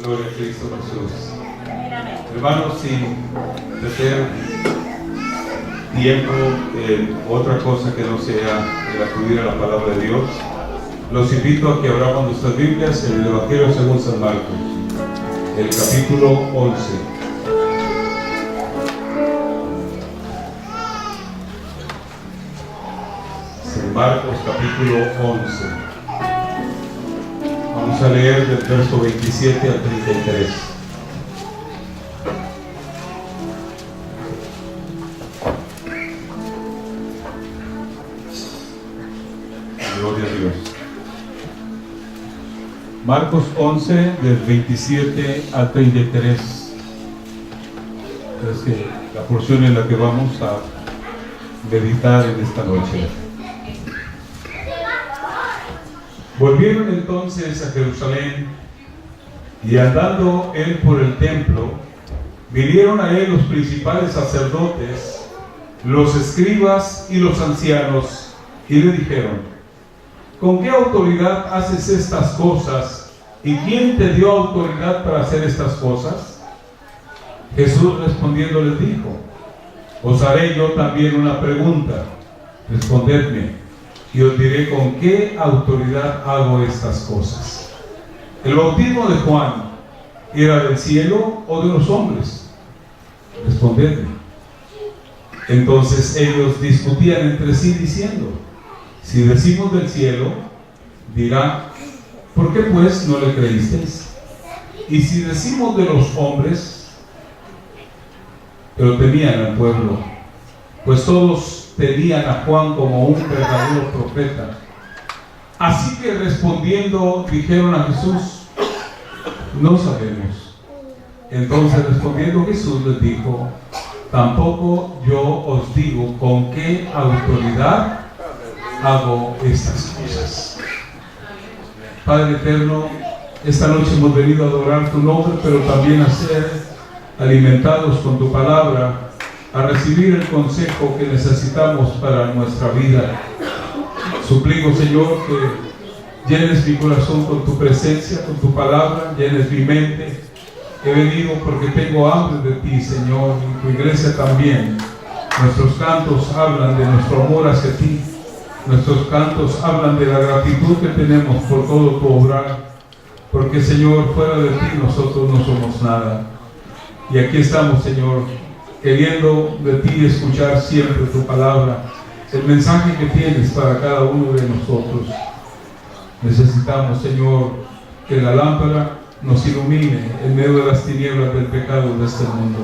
Gloria a Cristo Jesús. Hermanos, sin perder tiempo en otra cosa que no sea el acudir a la palabra de Dios, los invito a que abramos nuestras Biblias en el Evangelio según San Marcos, el capítulo 11. San Marcos, capítulo 11. Vamos a leer del verso 27 al 33. Gloria a Dios. Marcos 11, del 27 al 33. Es que la porción en la que vamos a meditar en esta noche. Volvieron entonces a Jerusalén, y andando él por el templo, vinieron a él los principales sacerdotes, los escribas y los ancianos, y le dijeron: ¿con qué autoridad haces estas cosas? ¿Y quién te dio autoridad para hacer estas cosas? Jesús respondiendo les dijo: os haré yo también una pregunta, respondedme, y os diré con qué autoridad hago estas cosas. ¿El bautismo de Juan era del cielo o de los hombres? Respondedme. Entonces ellos discutían entre sí diciendo: si decimos del cielo, dirá, ¿por qué pues no le creísteis? Y si decimos de los hombres, pero temían al pueblo, pues todos tenían a Juan como un verdadero profeta. Así que respondiendo dijeron a Jesús: no sabemos. Entonces respondiendo Jesús les dijo: tampoco yo os digo con qué autoridad hago estas cosas. Padre eterno, esta noche hemos venido a adorar tu nombre, pero también a ser alimentados con tu palabra, a recibir el consejo que necesitamos para nuestra vida. Suplico, Señor, que llenes mi corazón con tu presencia, con tu palabra, llenes mi mente. He venido porque tengo hambre de ti, Señor, y tu iglesia también. Nuestros cantos hablan de nuestro amor hacia ti. Nuestros cantos hablan de la gratitud que tenemos por todo tu obrar, porque, Señor, fuera de ti nosotros no somos nada. Y aquí estamos, Señor, queriendo de ti escuchar siempre tu palabra, el mensaje que tienes para cada uno de nosotros. Necesitamos, Señor, que la lámpara nos ilumine en medio de las tinieblas del pecado de este mundo.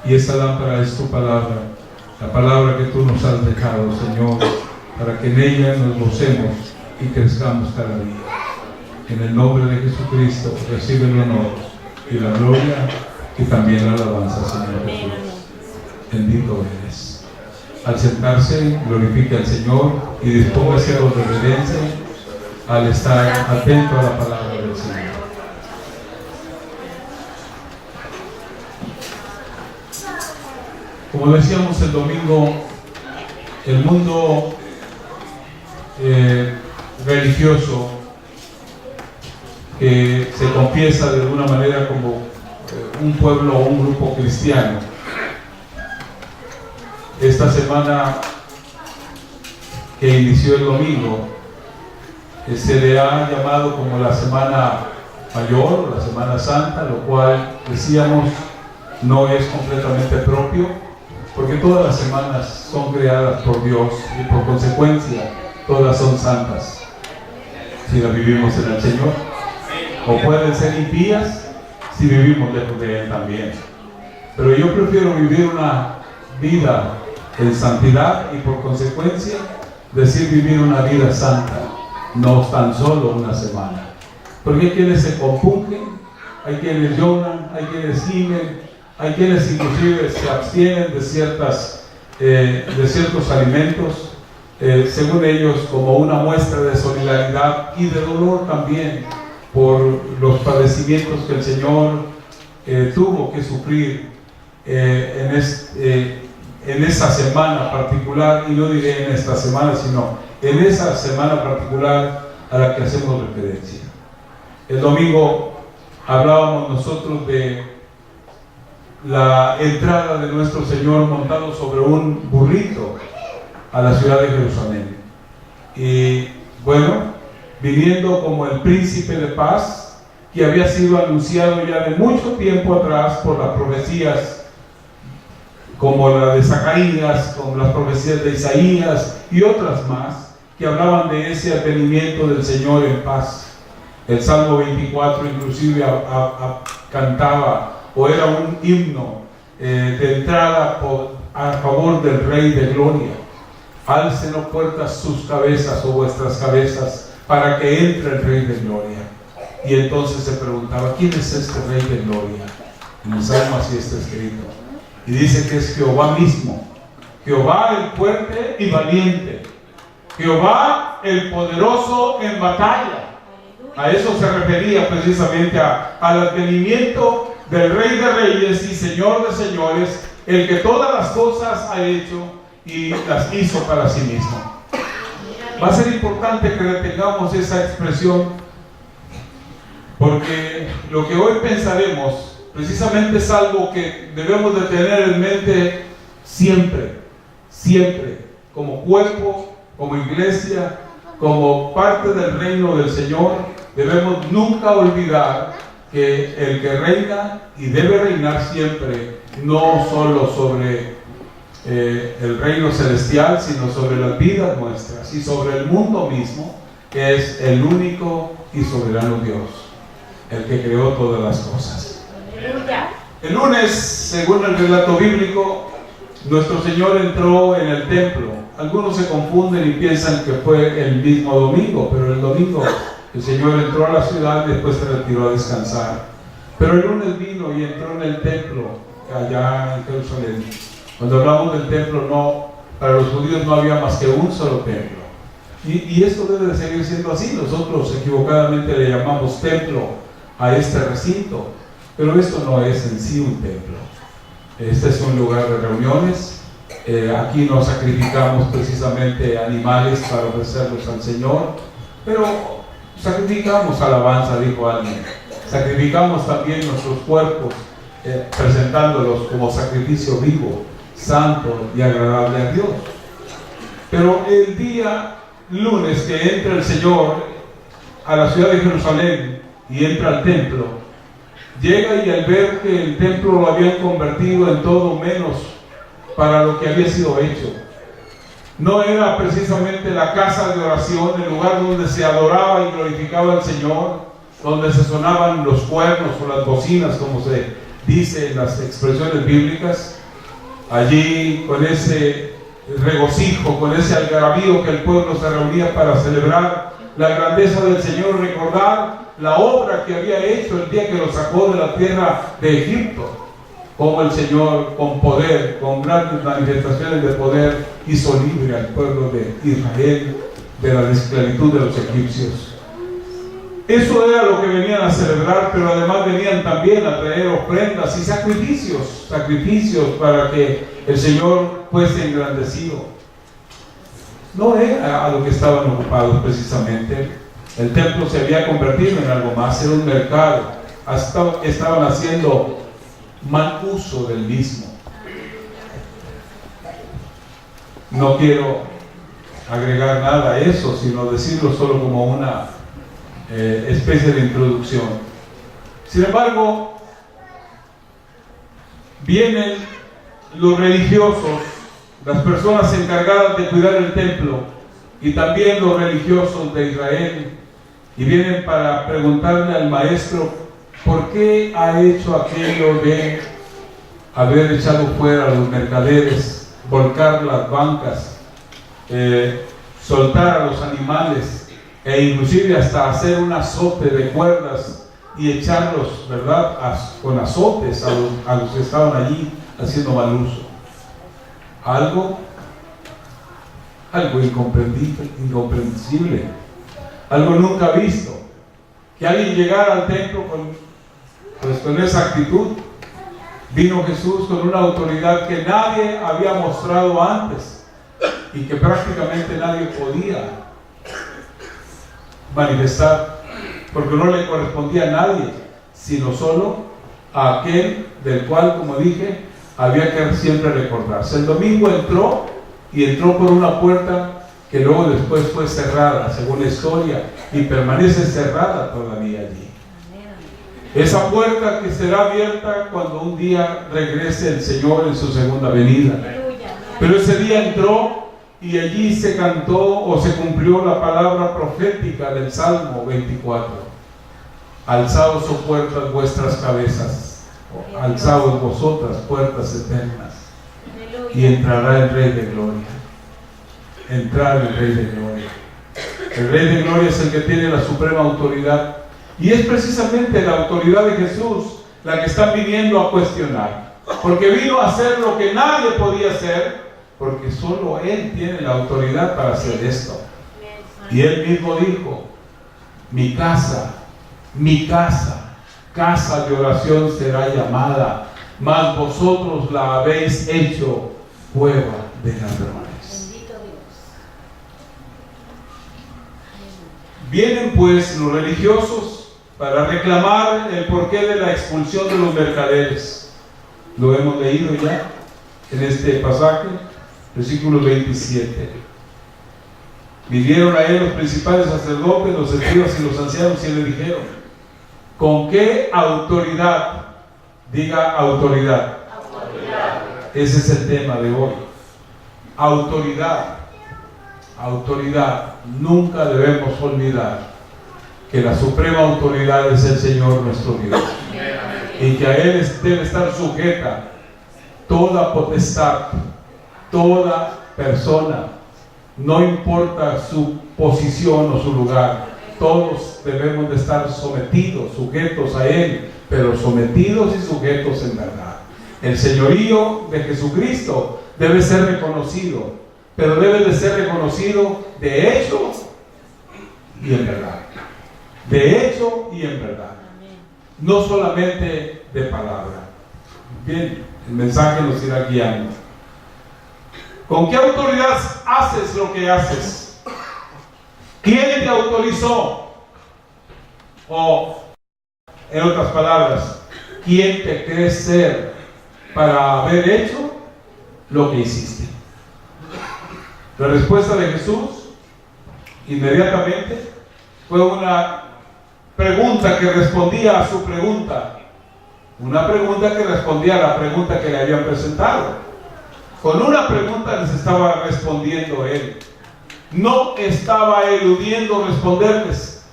Y esa lámpara es tu palabra, la palabra que tú nos has dejado, Señor, para que en ella nos gocemos y crezcamos cada día. En el nombre de Jesucristo recibe el honor y la gloria y también la alabanza, Señor Jesús. Bendito eres. Al sentarse, glorifique al Señor y dispóngase a la reverencia al estar atento a la palabra del Señor. Como decíamos el domingo, el mundo religioso que se confiesa de alguna manera como un pueblo o un grupo cristiano, esta semana que inició el domingo se le ha llamado como la Semana Mayor, la Semana Santa, lo cual decíamos no es completamente propio, porque todas las semanas son creadas por Dios y por consecuencia todas son santas si las vivimos en el Señor, o pueden ser impías si vivimos lejos de Él también. Pero yo prefiero vivir una vida en santidad y por consecuencia decir vivir una vida santa, no tan solo una semana. Porque hay quienes se compungen, hay quienes lloran, hay quienes gimen, hay quienes inclusive se abstienen de ciertos alimentos, según ellos como una muestra de solidaridad y de dolor también por los padecimientos que el Señor tuvo que sufrir en esa semana particular, y no diré en esta semana, sino en esa semana particular a la que hacemos referencia. El domingo hablábamos nosotros de la entrada de nuestro Señor montado sobre un burrito a la ciudad de Jerusalén. Y bueno, viniendo como el príncipe de paz, que había sido anunciado ya de mucho tiempo atrás por las profecías, como la de Zacarías, como las profecías de Isaías y otras más, que hablaban de ese advenimiento del Señor en paz. El Salmo 24 inclusive cantaba, o era un himno de entrada a favor del Rey de Gloria. Alcen, oh puertas, sus cabezas o vuestras cabezas, para que entre el Rey de Gloria. Y entonces se preguntaba, ¿quién es este Rey de Gloria? En el Salmo así está escrito. Y dice que es Jehová mismo, Jehová el fuerte y valiente, Jehová el poderoso en batalla. A eso se refería precisamente al advenimiento del Rey de Reyes y Señor de Señores, el que todas las cosas ha hecho y las hizo para sí mismo. Va a ser importante que retengamos esa expresión, porque lo que hoy pensaremos precisamente es algo que debemos de tener en mente siempre, siempre, como cuerpo, como iglesia, como parte del reino del Señor. Debemos nunca olvidar que el que reina y debe reinar siempre, no solo sobre el reino celestial, sino sobre las vidas nuestras y sobre el mundo mismo, que es el único y soberano Dios, el que creó todas las cosas. El lunes, según el relato bíblico, nuestro Señor entró en el templo. Algunos se confunden y piensan que fue el mismo domingo, pero el domingo el Señor entró a la ciudad y después se retiró a descansar. Pero el lunes vino y entró en el templo allá en Jerusalén. Cuando hablamos del templo, no, para los judíos no había más que un solo templo. Y esto debe de seguir siendo así. Nosotros equivocadamente le llamamos templo a este recinto, pero esto no es en sí un templo. Este es un lugar de reuniones. Aquí no sacrificamos precisamente animales para ofrecerlos al Señor, pero sacrificamos alabanza, dijo alguien. Sacrificamos también nuestros cuerpos, presentándolos como sacrificio vivo, santo y agradable a Dios. Pero el día lunes que entra el Señor a la ciudad de Jerusalén y entra al templo, llega y al ver que el templo lo habían convertido en todo menos para lo que había sido hecho. No era precisamente la casa de oración, el lugar donde se adoraba y glorificaba al Señor, donde se sonaban los cuernos o las bocinas, como se dice en las expresiones bíblicas. Allí, con ese regocijo, con ese algarabío que el pueblo se reunía para celebrar la grandeza del Señor, recordar la obra que había hecho el día que lo sacó de la tierra de Egipto, como el Señor con poder, con grandes manifestaciones de poder, hizo libre al pueblo de Israel de la esclavitud de los egipcios. Eso era lo que venían a celebrar, pero además venían también a traer ofrendas y sacrificios para que el Señor fuese engrandecido. No era a lo que estaban ocupados precisamente. El templo se había convertido en algo más, era un mercado. Estaban haciendo mal uso del mismo. No quiero agregar nada a eso, sino decirlo solo como una especie de introducción. Sin embargo, vienen los religiosos, las personas encargadas de cuidar el templo, y también los religiosos de Israel, y vienen para preguntarle al maestro por qué ha hecho aquello de haber echado fuera a los mercaderes, volcar las bancas, soltar a los animales, e inclusive hasta hacer un azote de cuerdas y echarlos, ¿verdad?, con azotes a los que estaban allí haciendo mal uso. Algo incomprensible, algo nunca visto, que alguien llegara al templo con esa actitud. Vino Jesús con una autoridad que nadie había mostrado antes y que prácticamente nadie podía manifestar, porque no le correspondía a nadie, sino solo a aquel del cual, como dije, había que siempre recordarse. El domingo entró por una puerta que luego después fue cerrada, según la historia, y permanece cerrada todavía allí. Esa puerta que será abierta cuando un día regrese el Señor en su segunda venida. Pero ese día entró y allí se cantó o se cumplió la palabra profética del Salmo 24. Alzaos, oh puertas, vuestras cabezas, alzaos vosotras, puertas eternas, y entrará el Rey de Gloria. Entrar el Rey de Gloria. El Rey de Gloria es el que tiene la suprema autoridad, y es precisamente la autoridad de Jesús la que están viniendo a cuestionar, porque vino a hacer lo que nadie podía hacer, porque solo Él tiene la autoridad para hacer esto. Y Él mismo dijo: mi casa, casa de oración será llamada, mas vosotros la habéis hecho cueva de ladrones. Vienen pues los religiosos para reclamar el porqué de la expulsión de los mercaderes. Lo hemos leído ya en este pasaje, versículo 27. Vinieron a él los principales sacerdotes, los escribas y los ancianos y le dijeron: ¿con qué autoridad? Diga autoridad. Autoridad. Ese es el tema de hoy. Autoridad. Autoridad. Nunca debemos olvidar que la suprema autoridad es el Señor nuestro Dios, y que a Él debe estar sujeta toda potestad, toda persona, no importa su posición o su lugar. Todos debemos de estar sometidos, sujetos a Él, pero sometidos y sujetos en verdad. El señorío de Jesucristo debe ser reconocido, pero debe de ser reconocido de hecho y en verdad. De hecho y en verdad. No solamente de palabra. Bien, el mensaje nos irá guiando. ¿Con qué autoridad haces lo que haces? ¿Quién te autorizó? O, en otras palabras, ¿quién te crees ser para haber hecho lo que hiciste? La respuesta de Jesús inmediatamente fue una pregunta que respondía a su pregunta. Una pregunta que respondía a la pregunta que le habían presentado. Con una pregunta les estaba respondiendo Él. No estaba eludiendo responderles.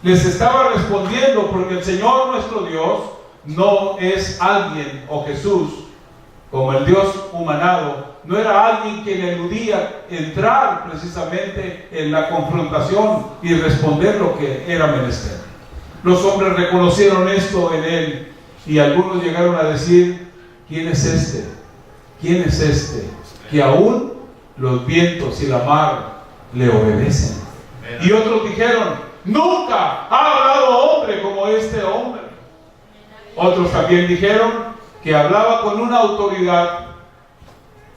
Les estaba respondiendo porque el Señor nuestro Dios no es alguien, o Jesús, como el Dios humanado, no era alguien que le eludía entrar precisamente en la confrontación y responder lo que era menester. Los hombres reconocieron esto en Él, y algunos llegaron a decir: ¿quién es este? ¿Quién es este? Que aún los vientos y la mar le obedecen. Y otros dijeron: nunca ha hablado hombre como este hombre. Otros también dijeron que hablaba con una autoridad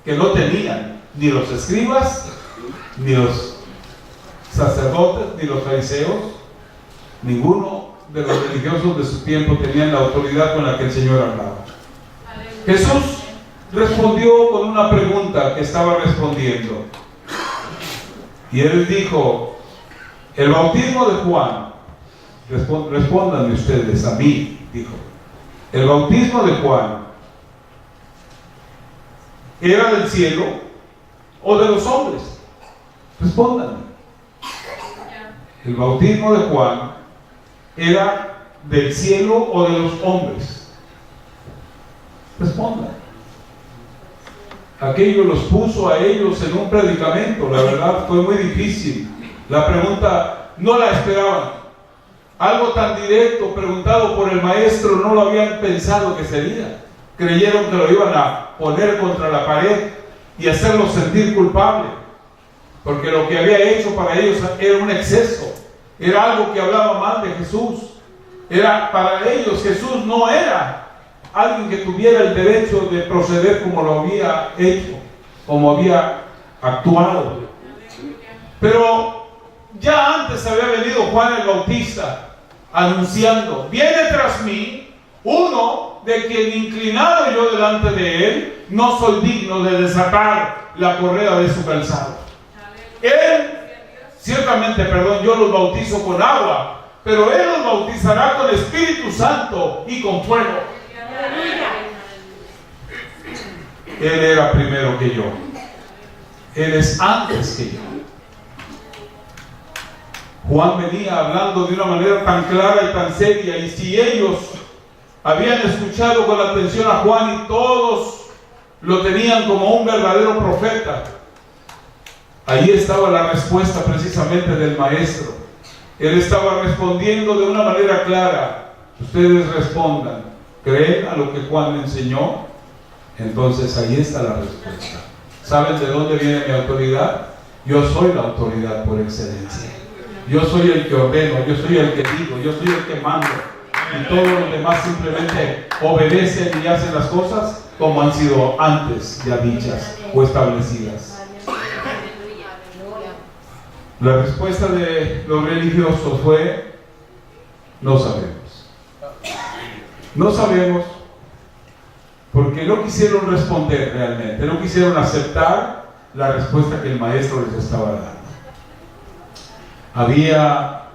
que no tenían ni los escribas, ni los sacerdotes, ni los fariseos. Ninguno de los religiosos de su tiempo tenían la autoridad con la que el Señor hablaba. Jesús respondió con una pregunta que estaba respondiendo, y Él dijo: el bautismo de Juan, respóndanme ustedes a mí, dijo, el bautismo de Juan, ¿era del cielo o de los hombres? Respóndanme. El bautismo de Juan, ¿era del cielo o de los hombres? Respondan. Aquello los puso a ellos en un predicamento. La verdad fue muy difícil. La pregunta no la esperaban. Algo tan directo preguntado por el maestro no lo habían pensado que sería. Creyeron que lo iban a poner contra la pared y hacerlo sentir culpable, porque lo que había hecho para ellos era un exceso, era algo que hablaba mal de Jesús. Era para ellos, Jesús no era alguien que tuviera el derecho de proceder como lo había hecho, como había actuado. Pero ya antes había venido Juan el Bautista anunciando: viene tras mí uno de quien, inclinado yo delante de él, no soy digno de desatar la correa de su calzado. Él, ciertamente, yo los bautizo con agua, pero él los bautizará con Espíritu Santo y con fuego. Él era primero que yo. Él es antes que yo. Juan venía hablando de una manera tan clara y tan seria, y si ellos habían escuchado con atención a Juan y todos lo tenían como un verdadero profeta, ahí estaba la respuesta precisamente del maestro. Él estaba respondiendo de una manera clara: ustedes respondan, ¿creen a lo que Juan enseñó? Entonces ahí está la respuesta. ¿Saben de dónde viene mi autoridad? Yo soy la autoridad por excelencia. Yo soy el que ordeno, yo soy el que digo, yo soy el que mando. Y todos los demás simplemente obedecen y hacen las cosas como han sido antes ya dichas o establecidas. La respuesta de los religiosos fue: no sabemos. No sabemos, porque no quisieron responder realmente, no quisieron aceptar la respuesta que el maestro les estaba dando. Había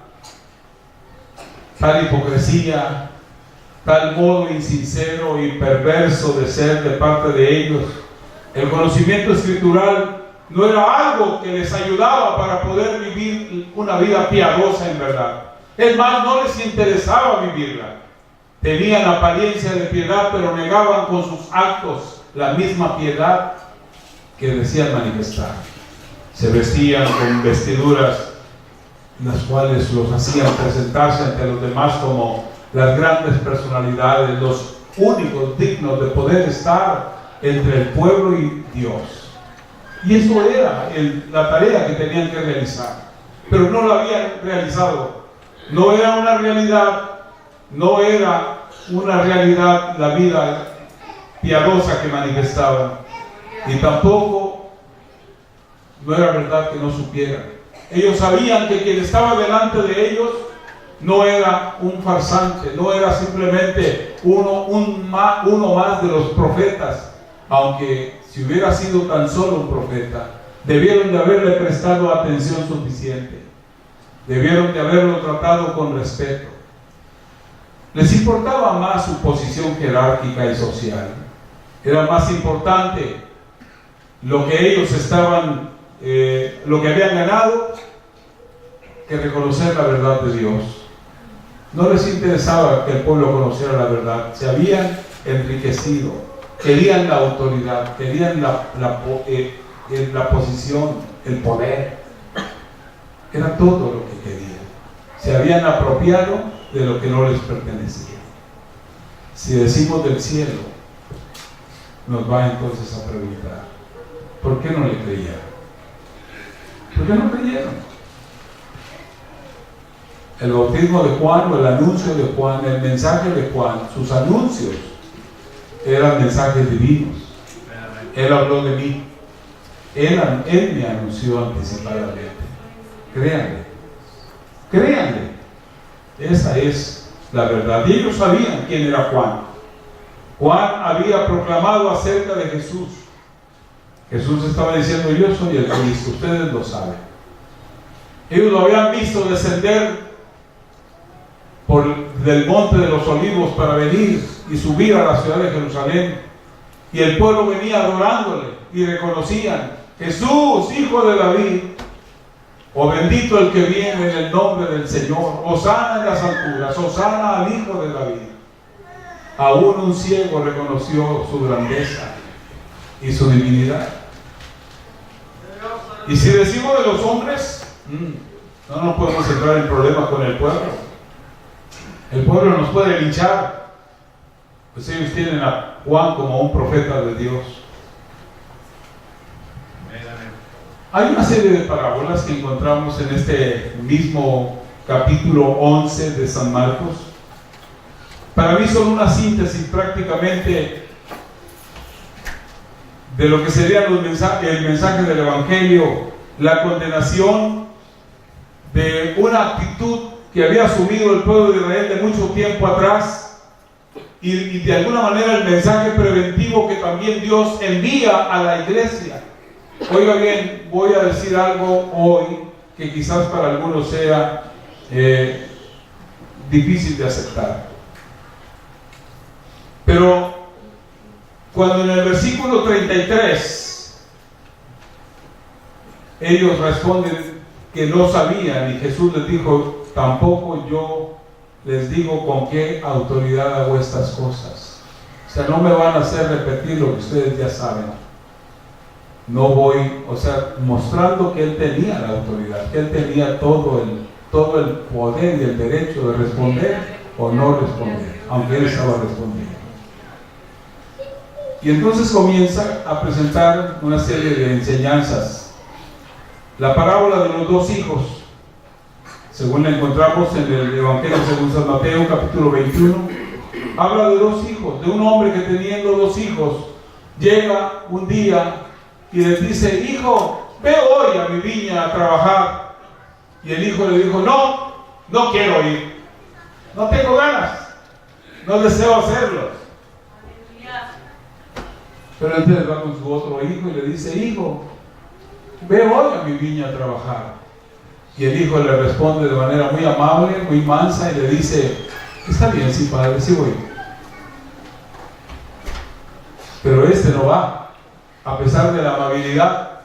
tal hipocresía, tal modo insincero y perverso de ser de parte de ellos. El conocimiento escritural no era algo que les ayudaba para poder vivir una vida piadosa en verdad. Es más, no les interesaba vivirla. Tenían apariencia de piedad, pero negaban con sus actos la misma piedad que decían manifestar. Se vestían con vestiduras las cuales los hacían presentarse ante los demás como las grandes personalidades, los únicos dignos de poder estar entre el pueblo y Dios. Y eso era la tarea que tenían que realizar, pero no la habían realizado. No era una realidad la vida piadosa que manifestaban, y tampoco no era verdad que no supieran. Ellos sabían que quien estaba delante de ellos no era un farsante, no era simplemente uno más de los profetas, aunque si hubiera sido tan solo un profeta, debieron de haberle prestado atención suficiente, debieron de haberlo tratado con respeto. Les importaba más su posición jerárquica y social. Era más importante lo que ellos estaban lo que habían ganado que reconocer la verdad de Dios. No les interesaba que el pueblo conociera la verdad. Se habían enriquecido, querían la autoridad, querían la posición, el poder. Era todo lo que querían. Se habían apropiado de lo que no les pertenecía. Si decimos del cielo, nos va entonces a preguntar: ¿por qué no le creyeron? ¿Por qué no creyeron? El bautismo de Juan, o el anuncio de Juan, el mensaje de Juan, sus anuncios eran mensajes divinos. Él habló de mí. Él me anunció anticipadamente. Créanle. Esa es la verdad. Y ellos sabían quién era Juan. Juan había proclamado acerca de Jesús. Jesús estaba diciendo: yo soy el Cristo, ustedes lo saben. Ellos lo habían visto descender del monte de los olivos para venir y subir a la ciudad de Jerusalén, y el pueblo venía adorándole y reconocían: Jesús, hijo de David, o bendito el que viene en el nombre del Señor, hosana en las alturas, hosana al hijo de David. Aún un ciego reconoció su grandeza y su divinidad. Y si decimos de los hombres, no nos podemos entrar en problemas con el pueblo. El pueblo nos puede linchar, pues ellos tienen a Juan como un profeta de Dios. Hay una serie de parábolas que encontramos en este mismo capítulo 11 de San Marcos. Para mí son una síntesis prácticamente de lo que sería el mensaje del Evangelio, la condenación de una actitud que había asumido el pueblo de Israel de mucho tiempo atrás, y de alguna manera el mensaje preventivo que también Dios envía a la iglesia. Oiga bien, voy a decir algo hoy que quizás para algunos sea difícil de aceptar. Pero cuando en el versículo 33 ellos responden que no sabían, y Jesús les dijo: tampoco yo les digo con qué autoridad hago estas cosas. O sea, no me van a hacer repetir lo que ustedes ya saben. No voy, o sea, mostrando que él tenía la autoridad, que él tenía todo el poder y el derecho de responder o no responder, aunque él estaba respondiendo. Y entonces comienza a presentar una serie de enseñanzas. La parábola de los dos hijos, según la encontramos en el Evangelio según San Mateo, capítulo 21, habla de dos hijos, de un hombre que teniendo dos hijos, llega un día y les dice: hijo, ve hoy a mi viña a trabajar. Y el hijo le dijo: no quiero ir, no tengo ganas, no deseo hacerlo. Pero entonces va con su otro hijo y le dice: hijo, ve hoy a mi viña a trabajar. Y el hijo le responde de manera muy amable, muy mansa, y le dice: está bien, sí, padre, sí voy. Pero este no va, a pesar de la amabilidad.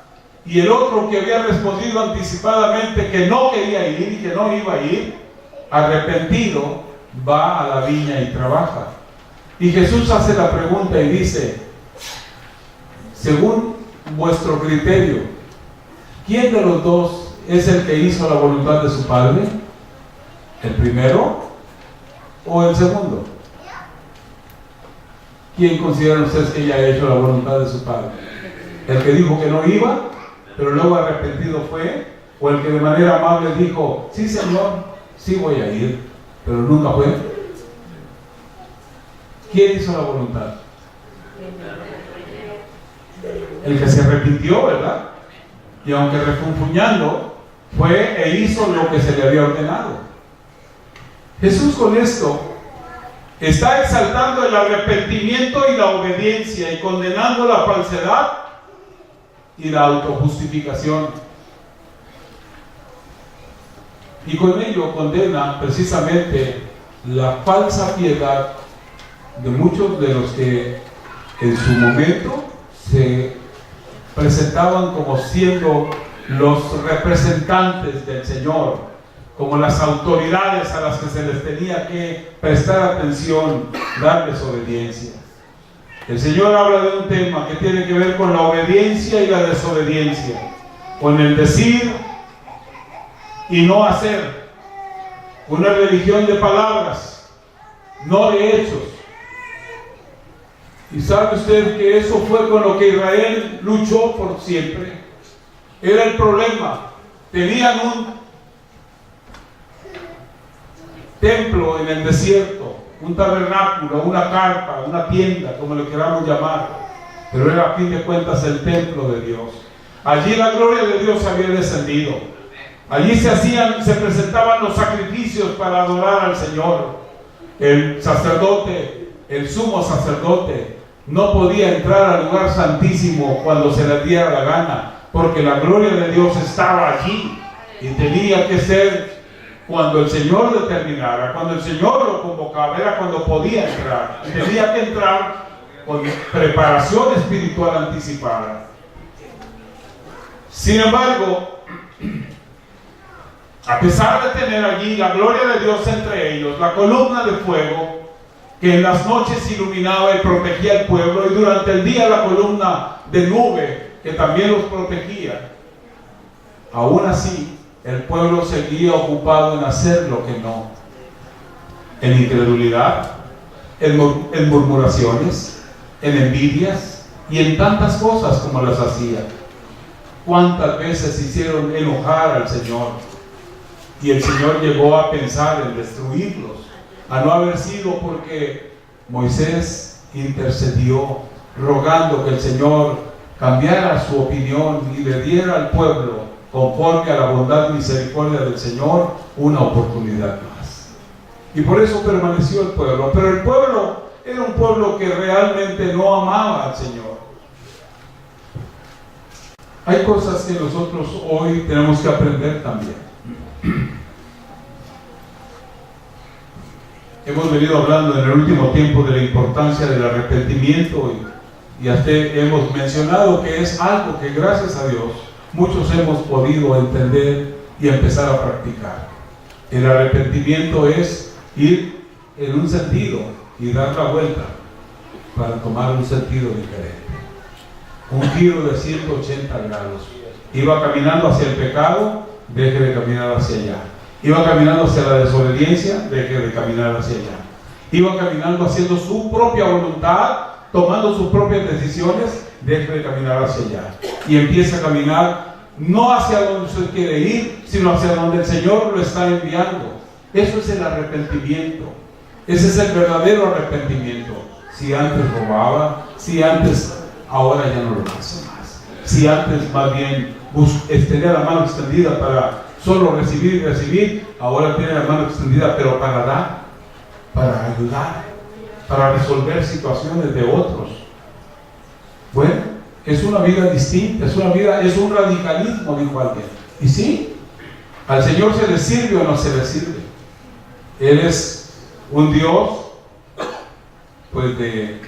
Y el otro, que había respondido anticipadamente que no quería ir y que no iba a ir, arrepentido, va a la viña y trabaja. Y Jesús hace la pregunta y dice: según vuestro criterio, ¿quién de los dos es el que hizo la voluntad de su padre? ¿El primero o el segundo? ¿Quién consideran ustedes que ella ha hecho la voluntad de su padre? ¿El que dijo que no iba, pero luego arrepentido fue? ¿O el que de manera amable dijo: sí, Señor, sí voy a ir, pero nunca fue? ¿Quién hizo la voluntad? El que se arrepintió, ¿verdad? Y aunque refunfuñando, fue e hizo lo que se le había ordenado. Jesús con esto está exaltando el arrepentimiento y la obediencia, y condenando la falsedad y la autojustificación. Y con ello condena precisamente la falsa piedad de muchos de los que en su momento se presentaban como siendo los representantes del Señor, como las autoridades a las que se les tenía que prestar atención, darles obediencia. El Señor habla de un tema que tiene que ver con la obediencia y la desobediencia, con el decir y no hacer, una religión de palabras, no de hechos. Y sabe usted que eso fue con lo que Israel luchó por siempre. Era el problema. Tenían un templo en el desierto, un tabernáculo, una carpa, una tienda, como le queramos llamar, pero era a fin de cuentas el templo de Dios. Allí la gloria de Dios había descendido. Allí se presentaban los sacrificios para adorar al Señor. El sacerdote, el sumo sacerdote, no podía entrar al lugar santísimo cuando se le diera la gana, porque la gloria de Dios estaba allí, y tenía que ser cuando el Señor determinara, cuando el Señor lo convocaba, era cuando podía entrar. Tenía que entrar con preparación espiritual anticipada. Sin embargo, a pesar de tener allí la gloria de Dios entre ellos, la columna de fuego que en las noches iluminaba y protegía al pueblo, y durante el día la columna de nube que también los protegía, aún así el pueblo seguía ocupado en hacer lo que no, en incredulidad, en murmuraciones, en envidias y en tantas cosas como las hacía. ¿Cuántas veces hicieron enojar al Señor? Y el Señor llegó a pensar en destruirlos, a no haber sido porque Moisés intercedió rogando que el Señor cambiara su opinión y le diera al pueblo, conforme a la bondad y misericordia del Señor, una oportunidad más. Y por eso permaneció el pueblo. Pero el pueblo era un pueblo que realmente no amaba al Señor. Hay cosas que nosotros hoy tenemos que aprender también. Hemos venido hablando en el último tiempo de la importancia del arrepentimiento y hasta hemos mencionado que es algo que, gracias a Dios, muchos hemos podido entender y empezar a practicar. El arrepentimiento es ir en un sentido y dar la vuelta para tomar un sentido diferente. Un giro de 180 grados. Iba caminando hacia el pecado, deje de caminar hacia allá. Iba caminando hacia la desobediencia, deje de caminar hacia allá. Iba caminando haciendo su propia voluntad, tomando sus propias decisiones, deje de caminar hacia allá. Y empieza a caminar no hacia donde usted quiere ir, sino hacia donde el Señor lo está enviando. Eso es el arrepentimiento. Ese es el verdadero arrepentimiento. Si antes robaba, si antes, ahora ya no lo hace más. Si antes más bien tenía la mano extendida para solo recibir y recibir, ahora tiene la mano extendida, pero para dar, para ayudar, para resolver situaciones de otros. Bueno, es una vida distinta, es un radicalismo, dijo alguien. Y sí, al Señor se le sirve o no se le sirve. Él es un Dios, pues, de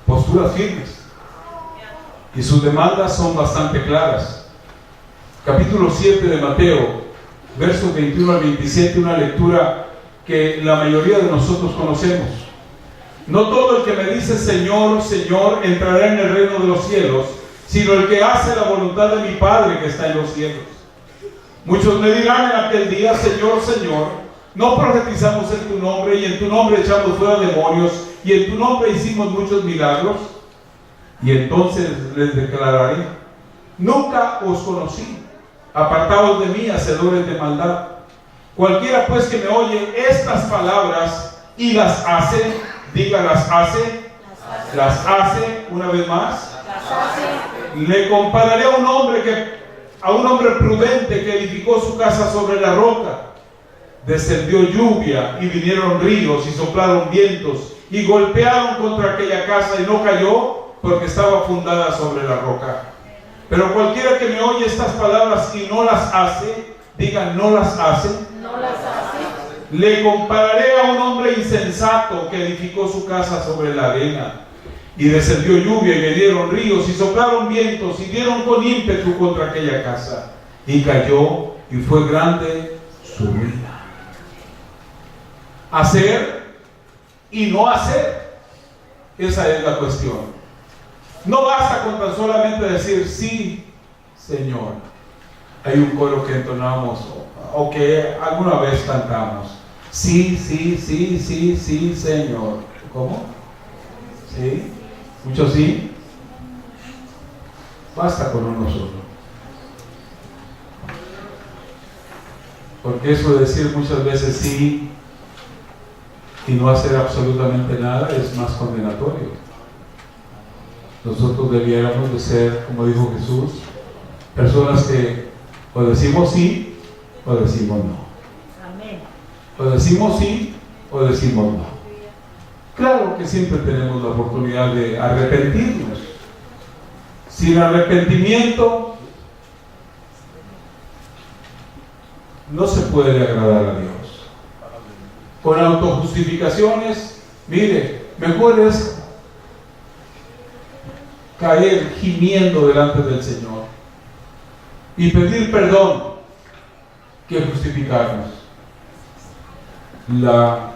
posturas firmes. Y sus demandas son bastante claras. Capítulo 7 de Mateo, versos 21 al 27, una lectura que la mayoría de nosotros conocemos. No todo el que me dice Señor, Señor, entrará en el reino de los cielos, sino el que hace la voluntad de mi Padre que está en los cielos. Muchos me dirán en aquel día, Señor, Señor, no profetizamos en tu nombre, y en tu nombre echamos fuera demonios, y en tu nombre hicimos muchos milagros. Y entonces les declararé, nunca os conocí, apartados de mí, hacedores de maldad. Cualquiera pues que me oye estas palabras y las hace, diga las hace, una vez más, le compararé a un hombre prudente que edificó su casa sobre la roca. Descendió lluvia y vinieron ríos y soplaron vientos y golpearon contra aquella casa y no cayó porque estaba fundada sobre la roca. Pero cualquiera que me oye estas palabras y no las hace, diga no las hace, le compararé a un hombre insensato que edificó su casa sobre la arena. Y descendió lluvia y vinieron ríos y soplaron vientos y dieron con ímpetu contra aquella casa. Y cayó y fue grande su ruina. Hacer y no hacer. Esa es la cuestión. No basta con tan solamente decir sí, Señor. Hay un coro que entonamos o que alguna vez cantamos. Sí, sí, sí, sí, sí, Señor. ¿Cómo? ¿Sí? ¿Mucho sí? Basta con uno solo. Porque eso de decir muchas veces sí y no hacer absolutamente nada es más condenatorio. Nosotros debiéramos de ser, como dijo Jesús, personas que o decimos sí o decimos no. Amén. O decimos sí o decimos no. Claro que siempre tenemos la oportunidad de arrepentirnos. Sin arrepentimiento no se puede agradar a Dios. Con autojustificaciones, mire, mejor es caer gimiendo delante del Señor y pedir perdón que justificarnos. La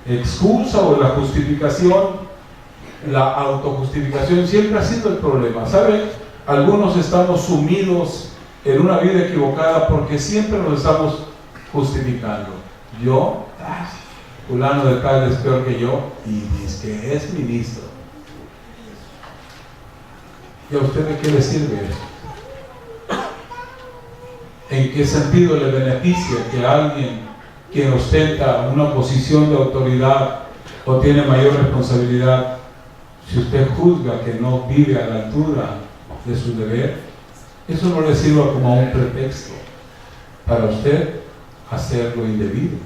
excusa o la justificación, la autojustificación siempre ha sido el problema. ¿Sabe? Algunos estamos sumidos en una vida equivocada porque siempre nos estamos justificando. Yo, fulano de tal es peor que yo y dice que es ministro. ¿Y a usted de qué le sirve eso? ¿En qué sentido le beneficia que alguien quien ostenta una posición de autoridad o tiene mayor responsabilidad, si usted juzga que no vive a la altura de su deber, eso no le sirva como un pretexto para usted hacer lo indebido.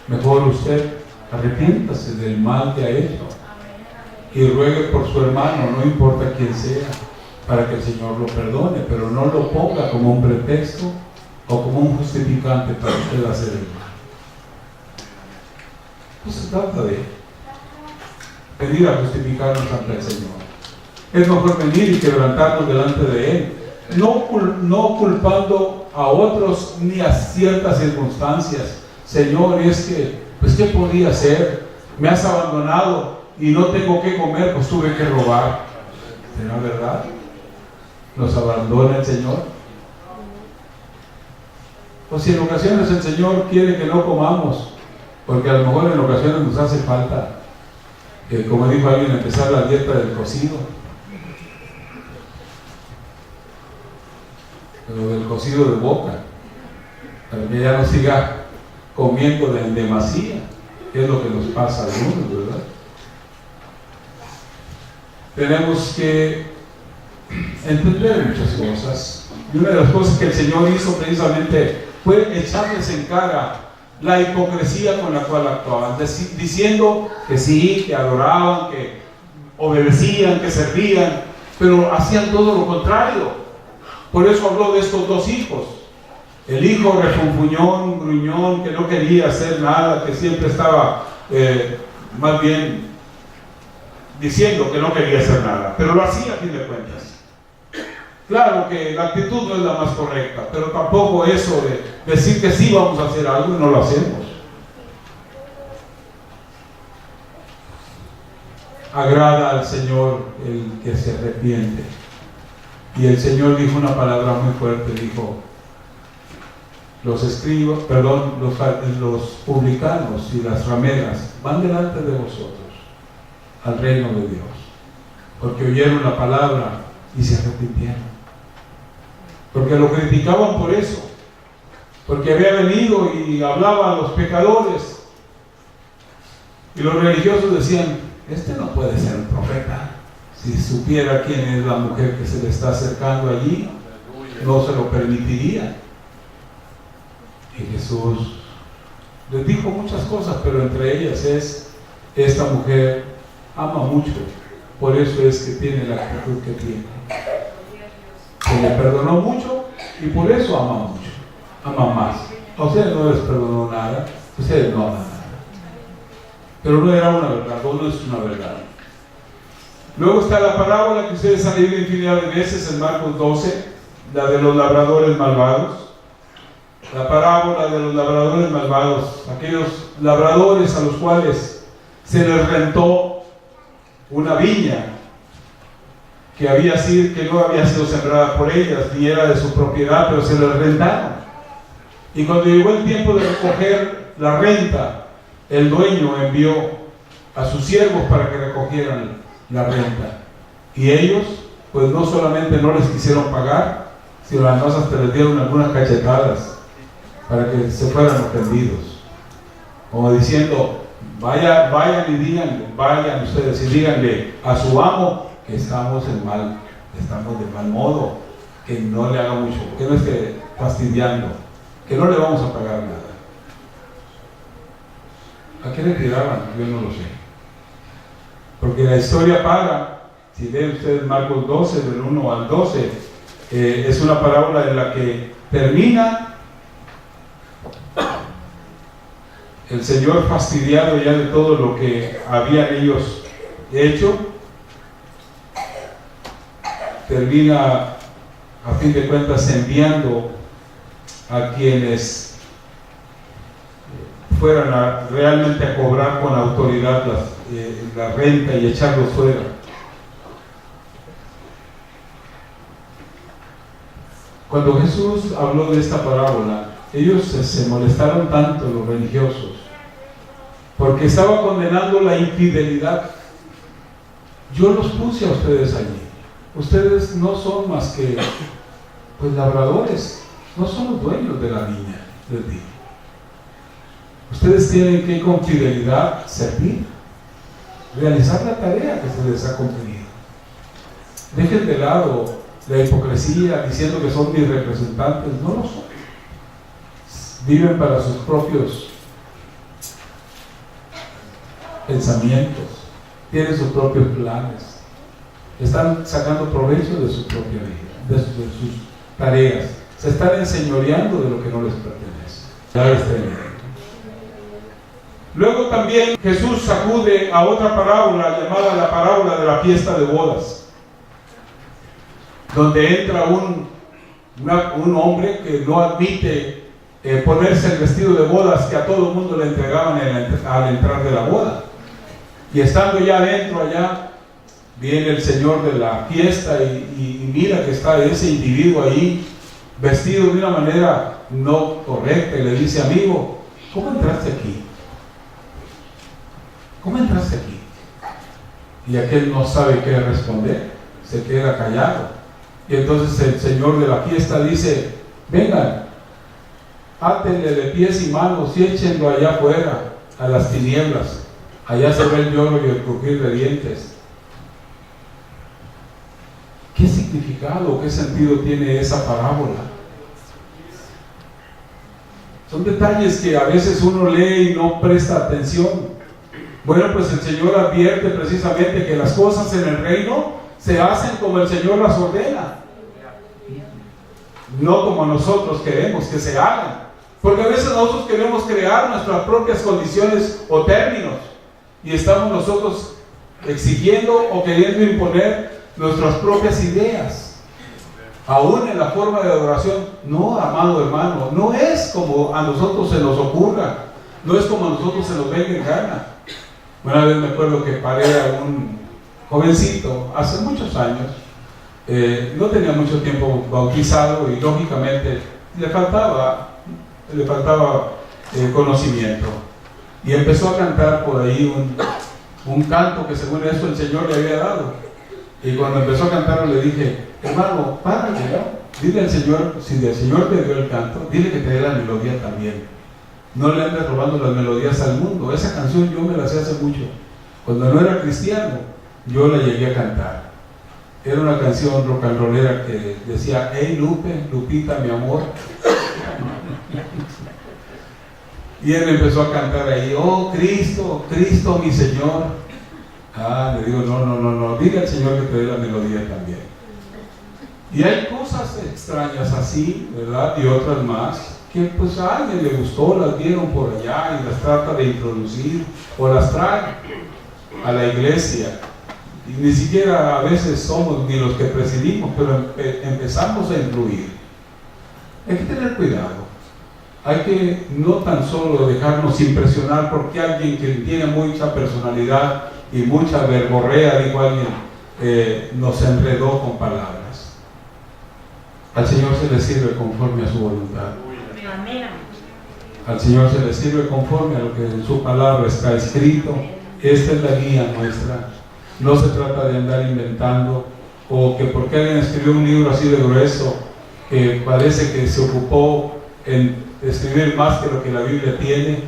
Mejor usted arrepiéntase del mal que ha hecho y ruegue por su hermano, no importa quién sea, para que el Señor lo perdone, pero no lo ponga como un pretexto o como un justificante para usted hacer el mal. No se trata de venir a justificarnos ante el Señor. Es mejor venir y quebrantarnos delante de Él, no culpando a otros ni a ciertas circunstancias. Señor, es que, pues, ¿qué podía hacer? Me has abandonado y no tengo que comer, pues tuve que robar. ¿Será verdad? ¿Nos abandona el Señor? O si en ocasiones el Señor quiere que no comamos, porque a lo mejor en ocasiones nos hace falta, como dijo alguien, empezar la dieta del cocido. Pero del cocido de boca, para que ya no siga comiendo en demasía, que es lo que nos pasa a algunos, ¿verdad? Tenemos que entender muchas cosas, y una de las cosas que el Señor hizo precisamente fue echarles en cara la hipocresía con la cual actuaban, diciendo que sí, que adoraban, que obedecían, que servían, pero hacían todo lo contrario. Por eso habló de estos dos hijos: el hijo refunfuñón, gruñón, que no quería hacer nada, que siempre estaba más bien diciendo que no quería hacer nada, pero lo hacía a fin de cuentas. Claro que la actitud no es la más correcta, pero tampoco eso de decir que sí vamos a hacer algo y no lo hacemos. Agrada al Señor el que se arrepiente. Y el Señor dijo una palabra muy fuerte, dijo: los publicanos y las rameras van delante de vosotros al reino de Dios, porque oyeron la palabra y se arrepintieron. Porque lo criticaban por eso, porque había venido y hablaba a los pecadores, y los religiosos decían: este no puede ser un profeta. Si supiera quién es la mujer que se le está acercando allí, no se lo permitiría. Y Jesús les dijo muchas cosas, pero entre ellas es: esta mujer ama mucho, por eso es que tiene la actitud que tiene. Se le perdonó mucho y por eso ama mucho, ama más. A ustedes no les perdonó nada, ustedes no aman nada. Pero no era una verdad, o no es una verdad. Luego está la parábola que ustedes han leído infinidad de veces en Marcos 12, la de los labradores malvados. La parábola de los labradores malvados, aquellos labradores a los cuales se les rentó una viña que no había sido sembrada por ellas, ni era de su propiedad, pero se les rentaron. Y cuando llegó el tiempo de recoger la renta, el dueño envió a sus siervos para que recogieran la renta. Y ellos, pues no solamente no les quisieron pagar, sino además hasta les dieron algunas cachetadas para que se fueran ofendidos. Como diciendo: vayan y díganle, vayan ustedes y díganle a su amo que estamos de mal modo, que no le haga mucho, que no esté fastidiando, que no le vamos a pagar nada. ¿A qué le tiraban? Yo no lo sé. Porque la historia para, si leen ustedes Marcos 12, del 1 al 12, es una parábola en la que termina el Señor fastidiado ya de todo lo que habían ellos hecho. Termina, a fin de cuentas, enviando a quienes fueran realmente a cobrar con autoridad la renta y echarlos fuera. Cuando Jesús habló de esta parábola, ellos se molestaron tanto, los religiosos, porque estaba condenando la infidelidad. Yo los puse a ustedes allí. Ustedes no son más que, pues, labradores, no son los dueños de la viña, les digo. Ustedes tienen que con fidelidad servir, realizar la tarea que se les ha conferido. Dejen de lado la hipocresía diciendo que son mis representantes, no lo son. viven para sus propios pensamientos, tienen sus propios planes, están sacando provecho de su propia vida, de sus tareas, se están enseñoreando de lo que no les pertenece. Ya está bien. Luego también Jesús acude a otra parábola llamada la parábola de la fiesta de bodas, donde entra un hombre que no admite ponerse el vestido de bodas que a todo el mundo le entregaban al entrar de la boda. Y estando ya adentro, allá, viene el Señor de la fiesta y mira que está ese individuo ahí, vestido de una manera no correcta, y le dice: amigo, ¿cómo entraste aquí? ¿Cómo entraste aquí? Y aquel no sabe qué responder, se queda callado. Y entonces el Señor de la fiesta dice: vengan, átenle de pies y manos y échenlo allá afuera, a las tinieblas. Allá se ve el lloro y el crujir de dientes. ¿Qué significado, qué sentido tiene esa parábola? Son detalles que a veces uno lee y no presta atención. Bueno, pues el Señor advierte precisamente que las cosas en el reino se hacen como el Señor las ordena, no como nosotros queremos que se hagan, porque a veces nosotros queremos crear nuestras propias condiciones o términos y estamos nosotros exigiendo o queriendo imponer nuestras propias ideas, aún en la forma de adoración. No, amado hermano, no es como a nosotros se nos ocurra, no es como a nosotros se nos venga en gana. Una vez me acuerdo que paré a un jovencito hace muchos años, no tenía mucho tiempo bautizado y lógicamente le faltaba conocimiento, y empezó a cantar por ahí un canto que según esto el Señor le había dado. Y cuando empezó a cantar le dije: hermano, párale, ¿no? Dile al Señor, si el Señor te dio el canto, dile que te dé la melodía también. No le andes robando las melodías al mundo. Esa canción yo me la sé hace mucho. Cuando no era cristiano, yo la llegué a cantar. Era una canción rock and rollera que decía: hey Lupe, Lupita, mi amor. Y él empezó a cantar ahí: oh Cristo, Cristo mi Señor. Le digo: no, dile al Señor que te dé la melodía también. Y hay cosas extrañas así, ¿verdad? Y otras más que pues a alguien le gustó, las vieron por allá y las trata de introducir o las trae a la iglesia, y ni siquiera a veces somos ni los que presidimos, pero empezamos a influir. Hay que tener cuidado, hay que no tan solo dejarnos impresionar porque alguien que tiene mucha personalidad y mucha verborrea, dijo alguien, nos enredó con palabras. Al Señor se le sirve conforme a su voluntad. Al Señor se le sirve conforme a lo que en su palabra está escrito. Esta es la guía nuestra. No se trata de andar inventando, o que porque alguien escribió un libro así de grueso, que parece que se ocupó en escribir más que lo que la Biblia tiene,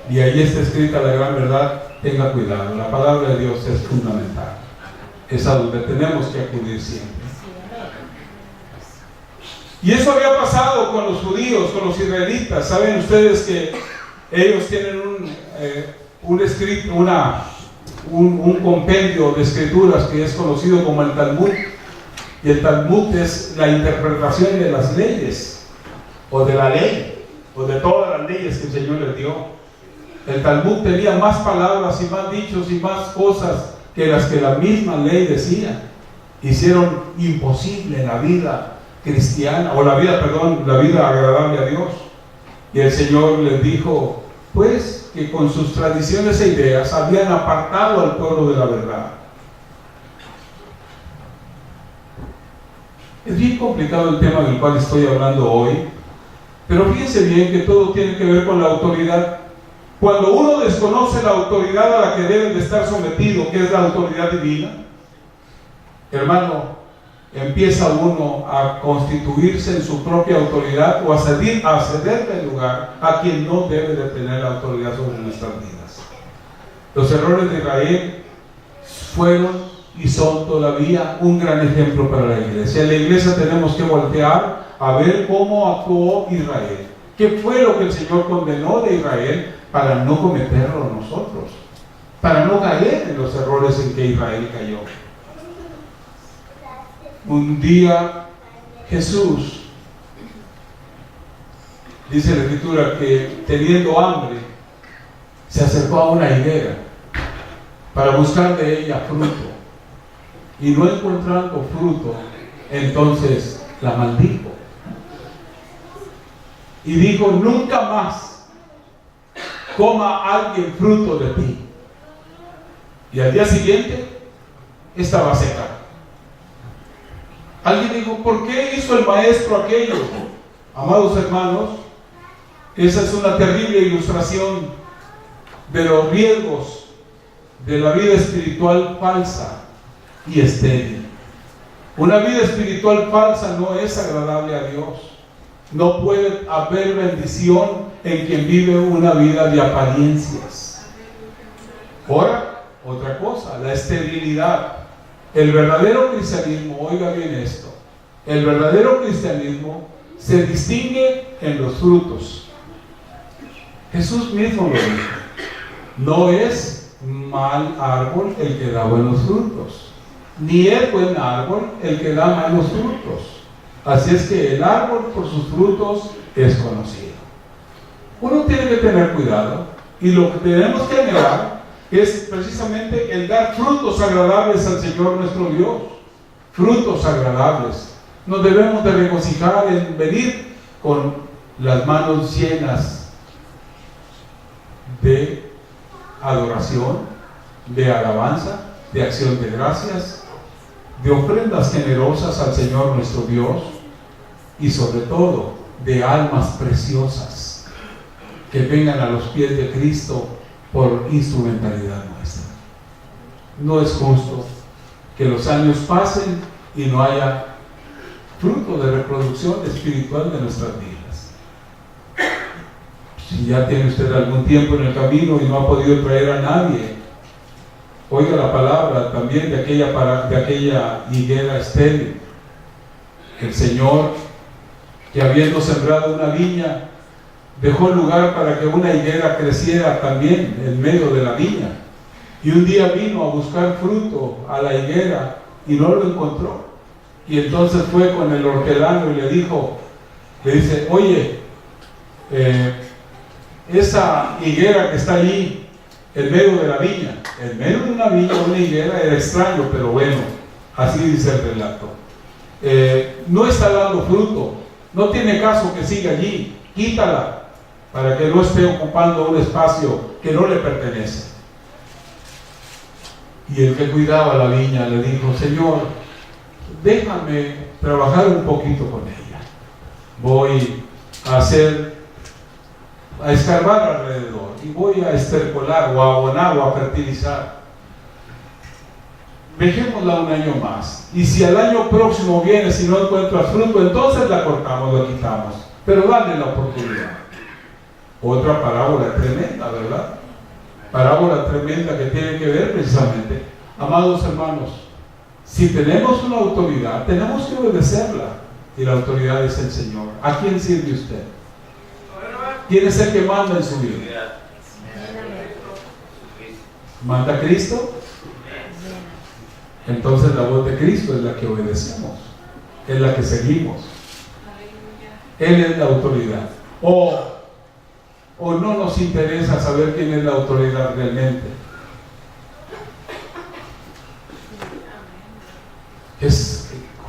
y ahí está escrita la gran verdad. Tenga cuidado, la palabra de Dios es fundamental, es a donde tenemos que acudir siempre. Y eso había pasado con los judíos, con los israelitas. Saben ustedes que ellos tienen un compendio de escrituras que es conocido como el Talmud. Y el Talmud es la interpretación de las leyes, o de la ley, o de todas las leyes que el Señor les dio. El Talmud tenía más palabras y más dichos y más cosas que las que la misma ley decía. Hicieron imposible la vida cristiana, o la vida agradable a Dios. Y el Señor les dijo, pues, que con sus tradiciones e ideas habían apartado al pueblo de la verdad. Es bien complicado el tema del cual estoy hablando hoy, pero fíjense bien que todo tiene que ver con la autoridad. Cuando uno desconoce la autoridad a la que deben de estar sometido, que es la autoridad divina, hermano, empieza uno a constituirse en su propia autoridad o a ceder del lugar a quien no debe de tener la autoridad sobre nuestras vidas. Los errores de Israel fueron y son todavía un gran ejemplo para la iglesia. En la iglesia tenemos que voltear a ver cómo actuó Israel, ¿Qué fue lo que el Señor condenó de Israel para no cometerlo nosotros? Para no caer en los errores en que Israel cayó. Un día Jesús, dice la Escritura, que teniendo hambre, se acercó a una higuera para buscar de ella fruto. Y no encontrando fruto, entonces la maldijo. Y dijo: nunca más coma alguien fruto de ti. Y al día siguiente estaba seca. Alguien dijo: ¿por qué hizo el maestro aquello? Amados hermanos, esa es una terrible ilustración de los riesgos de la vida espiritual falsa y estéril. Una vida espiritual falsa no es agradable a Dios. No puede haber bendición en quien vive una vida de apariencias. Ahora, otra cosa, la esterilidad. El verdadero cristianismo, oiga bien esto, el verdadero cristianismo se distingue en los frutos. Jesús mismo lo dijo: no es mal árbol el que da buenos frutos, ni es buen árbol el que da malos frutos. Así es que el árbol por sus frutos es conocido. Uno tiene que tener cuidado, y lo que tenemos que anhelar es precisamente el dar frutos agradables al Señor nuestro Dios. Frutos agradables. Nos debemos de regocijar en venir con las manos llenas de adoración, de alabanza, de acción de gracias, de ofrendas generosas al Señor nuestro Dios, y sobre todo de almas preciosas que vengan a los pies de Cristo por instrumentalidad nuestra. No es justo que los años pasen y no haya fruto de reproducción espiritual de nuestras vidas. Si ya tiene usted algún tiempo en el camino y no ha podido traer a nadie, oiga la palabra también de aquella higuera estéril. El Señor, que habiendo sembrado una viña, dejó lugar para que una higuera creciera también en medio de la viña. Y un día vino a buscar fruto a la higuera y no lo encontró. Y entonces fue con el hortelano y le dice: oye, esa higuera que está allí en medio de la viña, en medio de una viña, una higuera, era extraño, pero bueno, así dice el relato. No está dando fruto, no tiene caso que siga allí, quítala, para que no esté ocupando un espacio que no le pertenece. Y el que cuidaba la viña le dijo: Señor, déjame trabajar un poquito con ella. Voy a escarbar alrededor y voy a estercolar o a abonar o a fertilizar. Dejémosla un año más, y si al año próximo viene, si no encuentra fruto, entonces la cortamos, la quitamos, pero dale la oportunidad. Otra parábola tremenda, ¿verdad? Parábola tremenda que tiene que ver precisamente. Amados hermanos, si tenemos una autoridad, tenemos que obedecerla, y la autoridad es el Señor. ¿A quién sirve usted? ¿Quién es el que manda en su vida? ¿Manda Cristo? Entonces la voz de Cristo es la que obedecemos, es la que seguimos. Él es la autoridad. O no nos interesa saber quién es la autoridad realmente.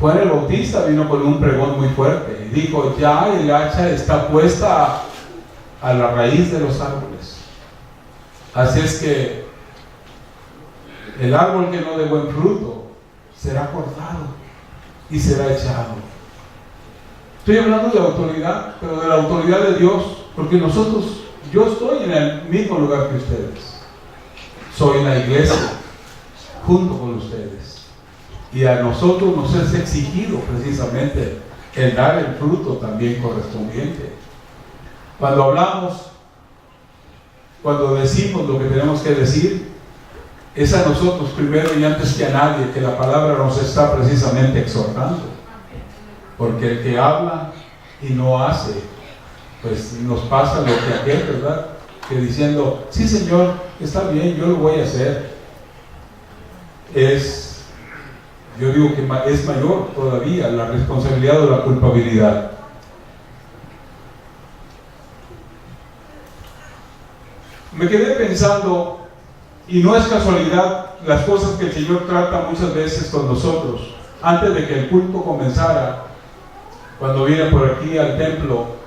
Juan el Bautista vino con un pregón muy fuerte y dijo: ya el hacha está puesta a la raíz de los árboles. Así es que el árbol que no dé buen fruto será cortado y será echado. Estoy hablando de autoridad, pero de la autoridad de Dios, porque yo estoy en el mismo lugar que ustedes. Soy en la iglesia junto con ustedes, y a nosotros nos es exigido precisamente el dar el fruto también correspondiente. Cuando decimos lo que tenemos que decir, es a nosotros primero y antes que a nadie que la palabra nos está precisamente exhortando. Porque el que habla y no hace pues nos pasa lo que aquel, ¿verdad? Que diciendo, sí Señor, está bien, yo lo voy a hacer. Yo digo que es mayor todavía la responsabilidad o la culpabilidad. Me quedé pensando, y no es casualidad las cosas que el Señor trata muchas veces con nosotros. Antes de que el culto comenzara, cuando vine por aquí al templo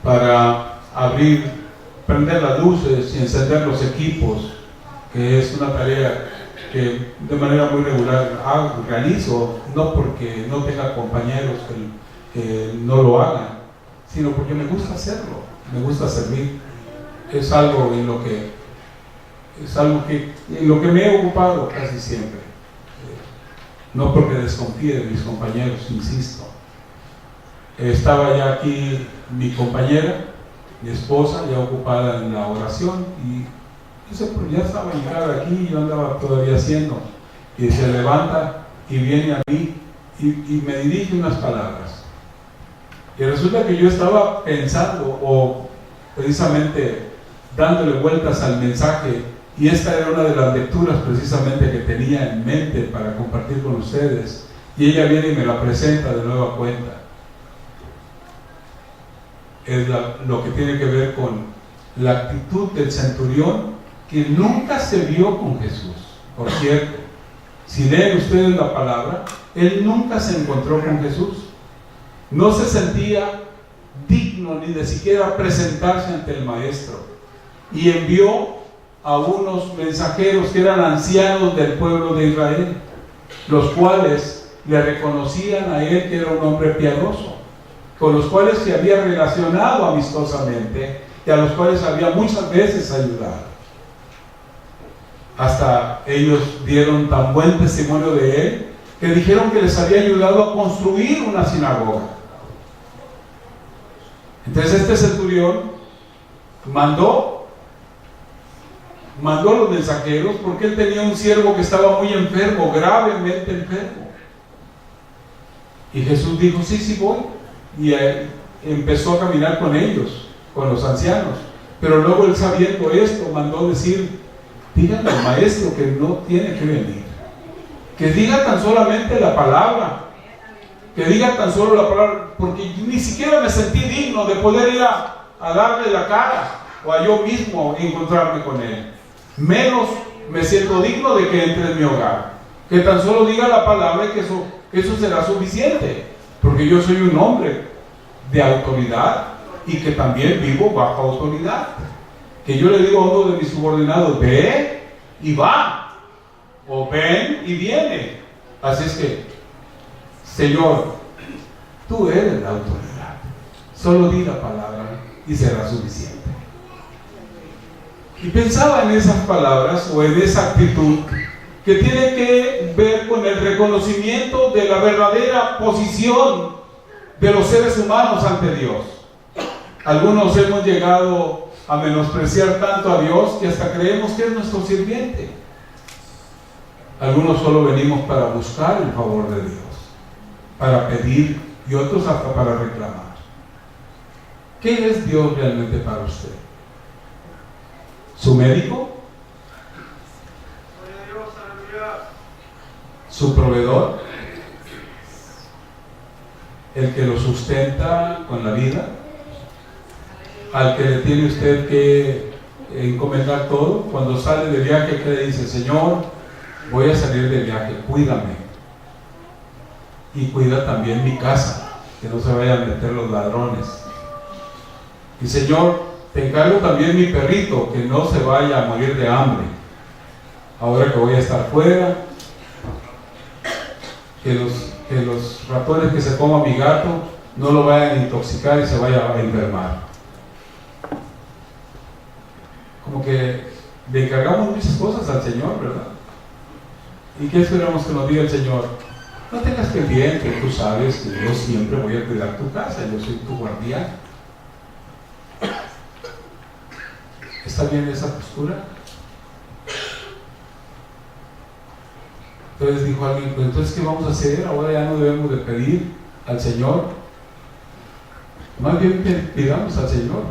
para prender las luces y encender los equipos, que es una tarea que de manera muy regular realizo, no porque no tenga compañeros que no lo hagan, sino porque me gusta hacerlo, me gusta servir. Es algo en lo que me he ocupado casi siempre. No porque desconfíe de mis compañeros, insisto. Estaba ya aquí mi compañera, mi esposa, ya ocupada en la oración, y ya estaba llegada aquí, yo andaba todavía haciendo, y se levanta y viene a mí y me dirige unas palabras. Y resulta que yo estaba pensando, o precisamente dándole vueltas al mensaje, y esta era una de las lecturas precisamente que tenía en mente para compartir con ustedes, y ella viene y me la presenta de nueva cuenta. Es lo que tiene que ver con la actitud del centurión, que nunca se vio con Jesús. Por cierto, si leen ustedes la palabra, él nunca se encontró con Jesús, no se sentía digno ni de siquiera presentarse ante el maestro, y envió a unos mensajeros que eran ancianos del pueblo de Israel, los cuales le reconocían a él que era un hombre piadoso, con los cuales se había relacionado amistosamente y a los cuales había muchas veces ayudado. Hasta ellos dieron tan buen testimonio de él que dijeron que les había ayudado a construir una sinagoga. Entonces este centurión mandó a los mensajeros, porque él tenía un siervo que estaba muy enfermo, gravemente enfermo. Y Jesús dijo, sí voy. Y empezó a caminar con ellos, con los ancianos. Pero luego él, sabiendo esto, mandó decir, díganle al maestro que no tiene que venir, que diga tan solamente la palabra, porque ni siquiera me sentí digno de poder ir a darle la cara, o a yo mismo encontrarme con él. Menos me siento digno de que entre en mi hogar. Que tan solo diga la palabra y que eso será suficiente, porque yo soy un hombre de autoridad y que también vivo bajo autoridad. Que yo le digo a uno de mis subordinados, ve y va, o ven y viene. Así es que, Señor, tú eres la autoridad, solo di la palabra y será suficiente. Y pensaba en esas palabras, o en esa actitud que tiene que ver con el reconocimiento de la verdadera posición de los seres humanos ante Dios. Algunos hemos llegado a menospreciar tanto a Dios que hasta creemos que es nuestro sirviente. Algunos solo venimos para buscar el favor de Dios, para pedir, y otros hasta para reclamar. ¿Qué es Dios realmente para usted? ¿Su médico? ¿Su proveedor? ¿El que lo sustenta con la vida? ¿Al que le tiene usted que encomendar todo? Cuando sale de viaje, ¿qué le dice? Señor, voy a salir de viaje, cuídame. Y cuida también mi casa, que no se vayan a meter los ladrones. Y Señor, te encargo también mi perrito, que no se vaya a morir de hambre. Ahora que voy a estar fuera, que los ratones que se coma mi gato no lo vayan a intoxicar y se vaya a enfermar. Como que le encargamos muchas cosas al Señor, ¿verdad? ¿Y qué esperamos que nos diga el Señor? No tengas pendiente, tú sabes que yo siempre voy a cuidar tu casa, yo soy tu guardián. ¿Está bien esa postura? Entonces dijo alguien, pues entonces ¿qué vamos a hacer? Ahora ya no debemos de pedir al Señor Más bien pidamos al Señor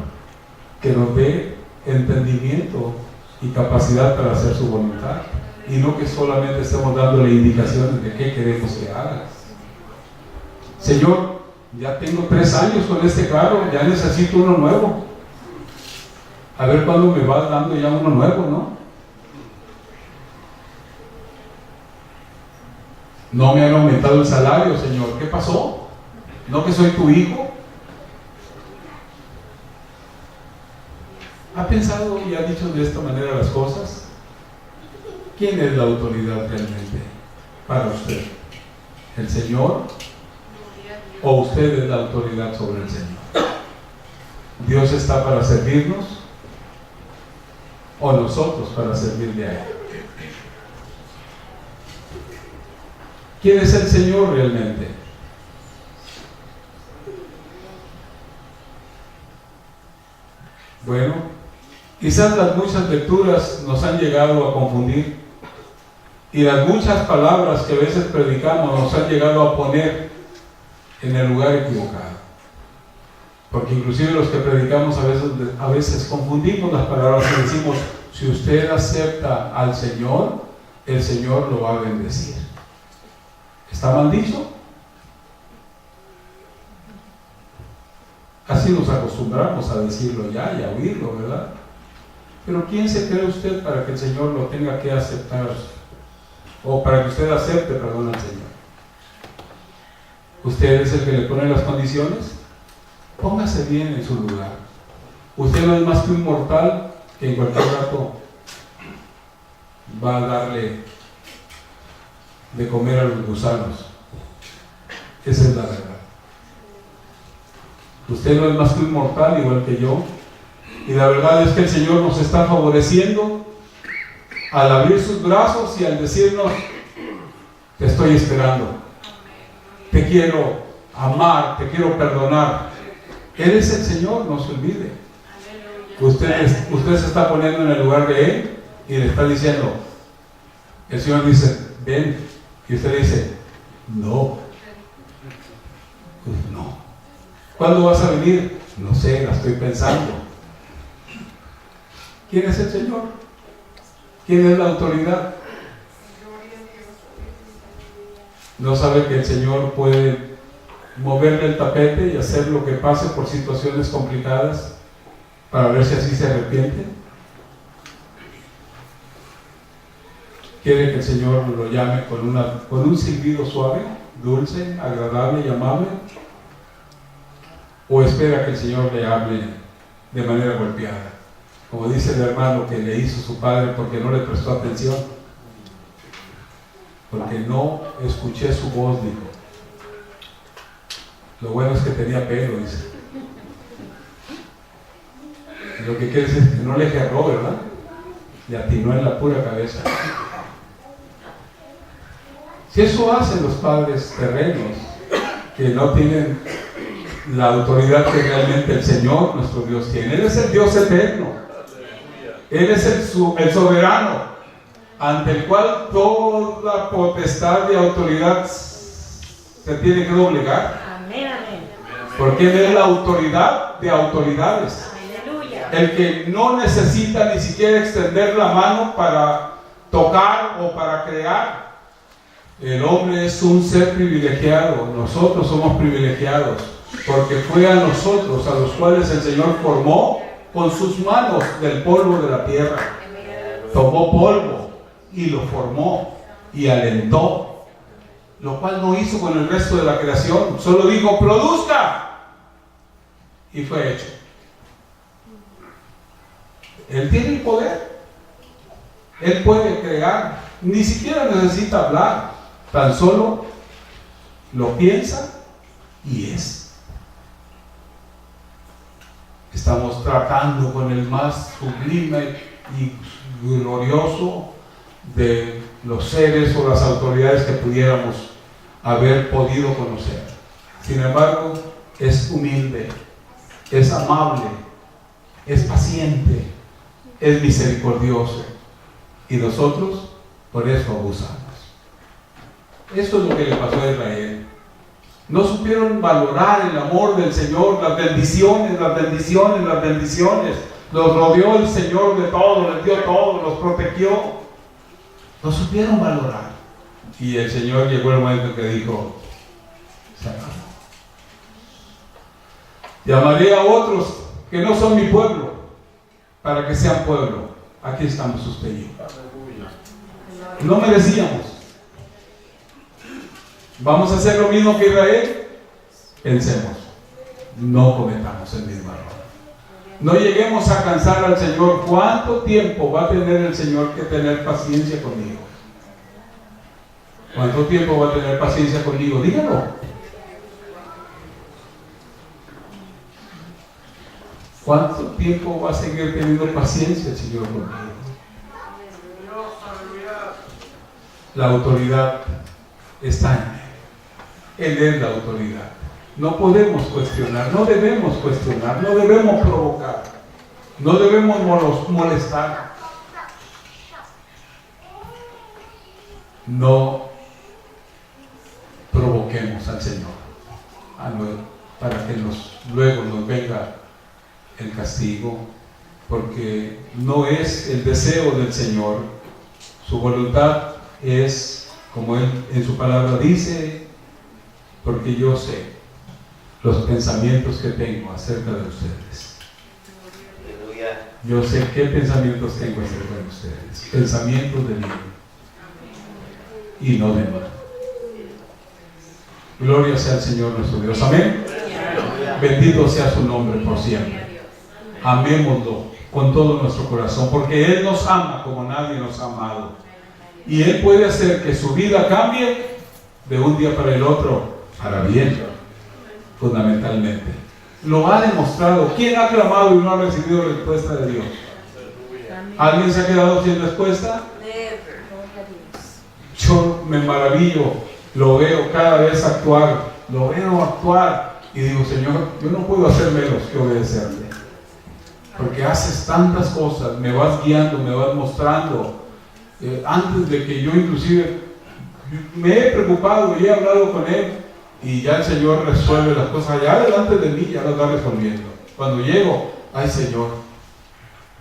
que nos dé entendimiento y capacidad para hacer su voluntad, y no que solamente estemos dándole indicaciones de qué queremos que haga. Señor, ya tengo 3 años con este carro, ya necesito uno nuevo. A ver cuándo me vas dando ya uno nuevo, ¿no? No me han aumentado el salario, Señor. ¿Qué pasó? ¿No que soy tu hijo? ¿Ha pensado y ha dicho de esta manera las cosas? ¿Quién es la autoridad realmente para usted? ¿El Señor? ¿O usted es la autoridad sobre el Señor? ¿Dios está para servirnos? ¿O nosotros para servirle a Él? ¿Quién es el Señor realmente? Bueno, quizás las muchas lecturas nos han llegado a confundir, y las muchas palabras que a veces predicamos nos han llegado a poner en el lugar equivocado, porque inclusive los que predicamos a veces confundimos las palabras y decimos: si usted acepta al Señor, el Señor lo va a bendecir. ¿Está mal dicho? Así nos acostumbramos a decirlo ya y a oírlo, ¿verdad? Pero ¿quién se cree usted para que el Señor lo tenga que aceptar? O para que usted acepte, perdón, al Señor. ¿Usted es el que le pone las condiciones? Póngase bien en su lugar. Usted no es más que un mortal que en cualquier rato va a darle de comer a los gusanos. Esa es la verdad. Usted no es más que un mortal igual que yo, y la verdad es que el Señor nos está favoreciendo al abrir sus brazos y al decirnos: te estoy esperando, te quiero amar, te quiero perdonar. Él es el Señor, no se olvide. Usted se está poniendo en el lugar de Él y le está diciendo, el Señor dice: ven, y usted dice: no. Pues no. ¿Cuándo vas a venir? No sé, la estoy pensando. ¿Quién es el Señor? ¿Quién es la autoridad? ¿No sabe que el Señor puede moverle el tapete y hacer lo que pase por situaciones complicadas para ver si así se arrepiente? ¿Quiere que el Señor lo llame con un silbido suave, dulce, agradable y amable? ¿O espera que el Señor le hable de manera golpeada? Como dice el hermano que le hizo su padre porque no le prestó atención. Porque no escuché su voz, dijo. Lo bueno es que tenía pelo, dice. Y lo que quiere decir es que no le erró, ¿verdad? Le atinó en la pura cabeza. Si eso hacen los padres terrenos, que no tienen la autoridad que realmente el Señor, nuestro Dios, tiene. Él es el Dios eterno. Él es el soberano, ante el cual toda potestad y autoridad se tiene que doblegar. Amén, amén. Porque Él es la autoridad de autoridades. Aleluya. El que no necesita ni siquiera extender la mano para tocar o para crear. El hombre es un ser privilegiado. Nosotros somos privilegiados, porque fue a nosotros a los cuales el Señor formó con sus manos del polvo de la tierra. Tomó polvo y lo formó y alentó, lo cual no hizo con el resto de la creación. Solo dijo: produzca, y fue hecho. Él tiene el poder. Él puede crear. Ni siquiera necesita hablar. Tan solo lo piensa y es. Estamos tratando con el más sublime y glorioso de los seres o las autoridades que pudiéramos haber podido conocer. Sin embargo, es humilde, es amable, es paciente, es misericordioso, y nosotros por eso abusamos. Eso es lo que le pasó a Israel. No supieron valorar el amor del Señor, las bendiciones, las bendiciones, las bendiciones. Los rodeó el Señor de todo, les dio todo, los protegió. No supieron valorar. Y el Señor llegó el momento que dijo: se acabó. Llamaré a otros que no son mi pueblo, para que sean pueblo. Aquí estamos usted y yo. No merecíamos. ¿Vamos a hacer lo mismo que Israel? Pensemos. No cometamos el mismo error. No lleguemos a cansar al Señor. ¿Cuánto tiempo va a tener el Señor que tener paciencia conmigo? ¿Cuánto tiempo va a tener paciencia conmigo? Dígalo. ¿Cuánto tiempo va a seguir teniendo paciencia el Señor conmigo? La autoridad está en Él. Él es la autoridad. No podemos cuestionar, no debemos cuestionar, no debemos provocar, no debemos molestar. No provoquemos al Señor para que luego nos venga el castigo, porque no es el deseo del Señor. Su voluntad es, como Él en su palabra dice, porque yo sé los pensamientos que tengo acerca de ustedes. Yo sé qué pensamientos tengo acerca de ustedes. Pensamientos de bien y no de mal. Gloria sea al Señor nuestro Dios. Amén. Bendito sea su nombre por siempre. Amémoslo con todo nuestro corazón, porque Él nos ama como nadie nos ha amado. Y Él puede hacer que su vida cambie de un día para el otro, para bien, fundamentalmente. Lo ha demostrado. ¿Quién ha clamado y no ha recibido respuesta de Dios? ¿Alguien se ha quedado sin respuesta? Yo me maravillo, lo veo cada vez actuar, y digo: Señor, yo no puedo hacer menos que obedecerle, porque haces tantas cosas, me vas guiando, me vas mostrando. Antes de que yo inclusive me he preocupado y he hablado con Él, y ya el Señor resuelve las cosas allá delante de mí, ya las va resolviendo. Cuando llego: ay Señor,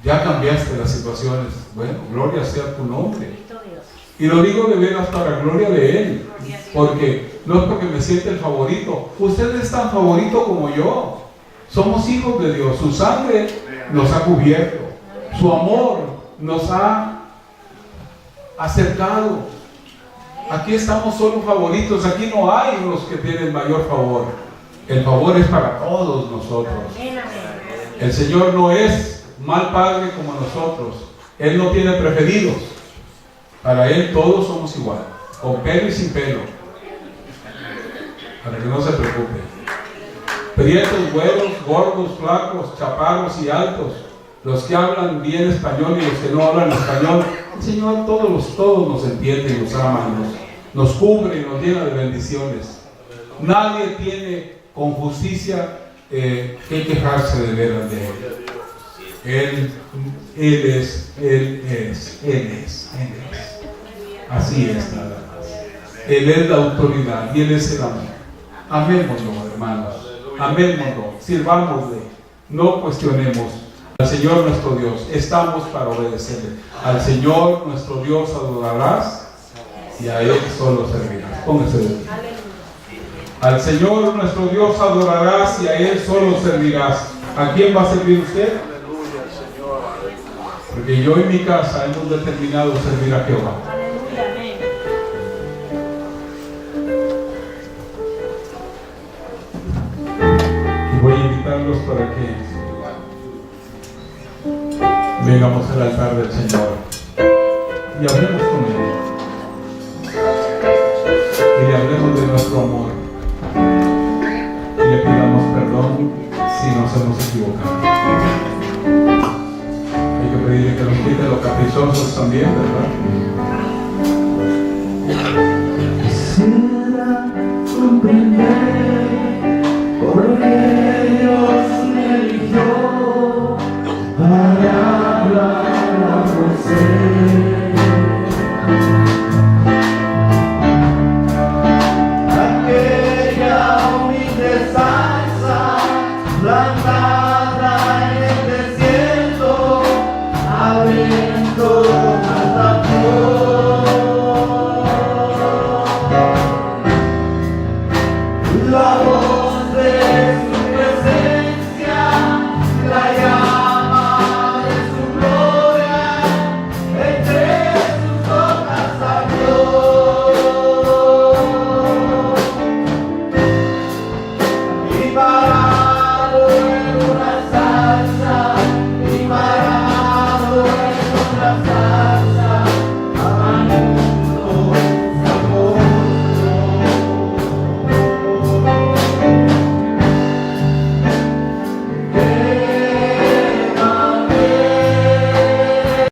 ya cambiaste las situaciones. Bueno, gloria sea tu nombre. Y lo digo de veras para gloria de Él, porque no es porque me siente el favorito. Usted es tan favorito como yo. Somos hijos de Dios. Su sangre nos ha cubierto, su amor nos ha acercado. Aquí estamos solo favoritos. Aquí no hay los que tienen mayor favor. El favor es para todos nosotros. El Señor no es mal padre como nosotros. Él no tiene preferidos. Para Él todos somos igual, con pelo y sin pelo, para que no se preocupe. Prietos, güeros, gordos, flacos, chaparros y altos, los que hablan bien español y los que no hablan español. El Señor todos nos entiende y nos ama, nos cubre y nos llena de bendiciones. Nadie tiene con justicia que quejarse de veras de Él. Él es. Así es, nada más. Él es la autoridad y Él es el amor. Amémoslo, hermanos. Amémoslo, sirvámosle, no cuestionemos. Al Señor nuestro Dios estamos para obedecerle. Al Señor nuestro Dios adorarás y a Él solo servirás. Póngase de pie. Al Señor nuestro Dios adorarás y a Él solo servirás. ¿A quién va a servir usted? Porque yo y mi casa hemos determinado servir a Jehová. Y voy a invitarlos para que vengamos al altar del Señor y hablemos con Él. Y le hablemos de nuestro amor. Y le pidamos perdón si nos hemos equivocado. Hay que pedirle que nos quite los caprichosos también, ¿verdad?